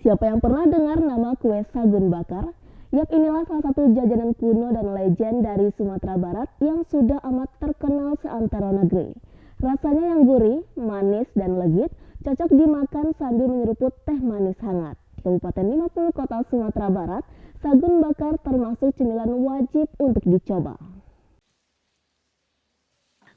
Siapa yang pernah dengar nama kue sagun bakar? Yap, inilah salah satu jajanan kuno dan legend dari Sumatera Barat yang sudah amat terkenal seantero negeri. Rasanya yang gurih, manis, dan legit, cocok dimakan sambil menyeruput teh manis hangat. Di Kabupaten 50 Kota Sumatera Barat, sagun bakar termasuk cemilan wajib untuk dicoba.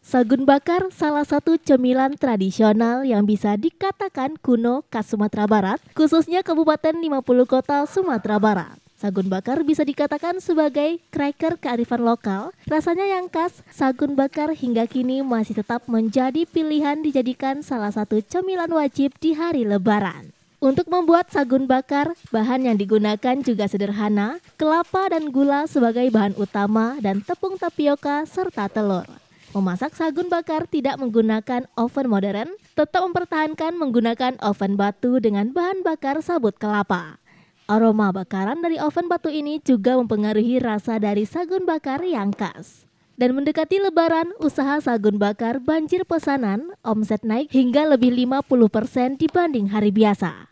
Sagun bakar salah satu cemilan tradisional yang bisa dikatakan kuno khas Sumatera Barat, khususnya Kabupaten 50 Kota Sumatera Barat. Sagun bakar bisa dikatakan sebagai cracker kearifan lokal. Rasanya yang khas, sagun bakar hingga kini masih tetap menjadi pilihan dijadikan salah satu cemilan wajib di hari Lebaran. Untuk membuat sagun bakar, bahan yang digunakan juga sederhana, kelapa dan gula sebagai bahan utama dan tepung tapioka serta telur. Memasak sagun bakar tidak menggunakan oven modern, tetap mempertahankan menggunakan oven batu dengan bahan bakar sabut kelapa. Aroma bakaran dari oven batu ini juga mempengaruhi rasa dari sagun bakar yang khas. Dan mendekati Lebaran, usaha sagun bakar banjir pesanan, omset naik hingga lebih 50% dibanding hari biasa.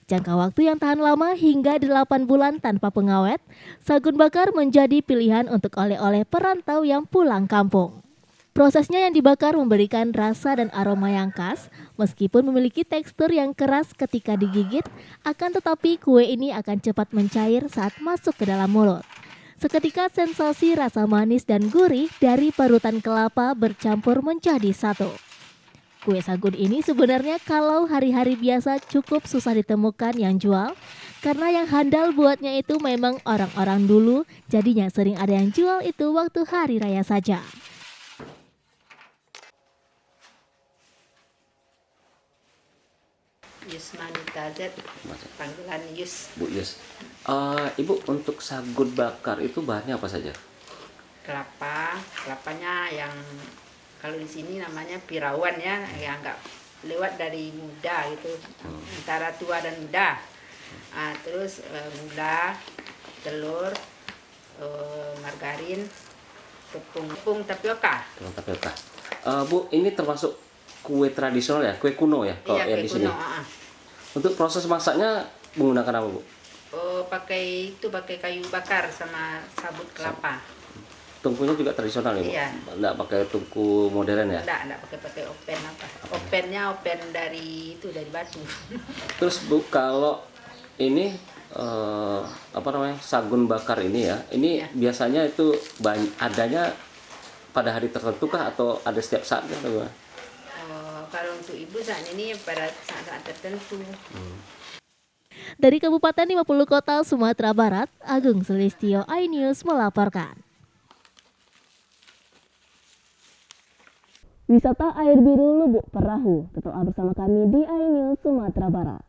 Jangka waktu yang tahan lama hingga 8 bulan tanpa pengawet, sagun bakar menjadi pilihan untuk oleh-oleh perantau yang pulang kampung. Prosesnya yang dibakar memberikan rasa dan aroma yang khas, meskipun memiliki tekstur yang keras ketika digigit, akan tetapi kue ini akan cepat mencair saat masuk ke dalam mulut. Seketika sensasi rasa manis dan gurih dari parutan kelapa bercampur menjadi satu. Kue sagun ini sebenarnya kalau hari-hari biasa cukup susah ditemukan yang jual, karena yang handal buatnya itu memang orang-orang dulu, jadinya sering ada yang jual itu waktu hari raya saja. Yusmanita Z, panggilan Yus. Bu Yus, Ibu untuk sagun bakar itu bahannya apa saja? Kelapanya yang kalau di sini namanya pirawan ya, yang nggak lewat dari muda gitu, antara tua dan muda. Terus gula, telur, margarin, tepung tapioka. Tepung tapioka. Bu, ini termasuk kue tradisional ya, kue kuno ya, kalau Iya, yang di sini. Untuk proses masaknya menggunakan apa, Bu? Pakai kayu bakar sama sabut kelapa. Tungkunya juga tradisional ya, Bu? Iya. Nggak pakai tungku modern ya? Nggak pakai oven apa. Ovennya oven dari batu. Terus Bu, kalau ini sagun bakar ini ya, ini biasanya itu adanya pada hari tertentu kah atau ada setiap saat ya? Kalau untuk ibu saat ini pada saat-saat tertentu. Dari Kabupaten 50 Kota Sumatera Barat, Agung Sulistyo, iNews melaporkan. Wisata air biru Lubuk Perahu, tetap bersama kami di iNews Sumatera Barat.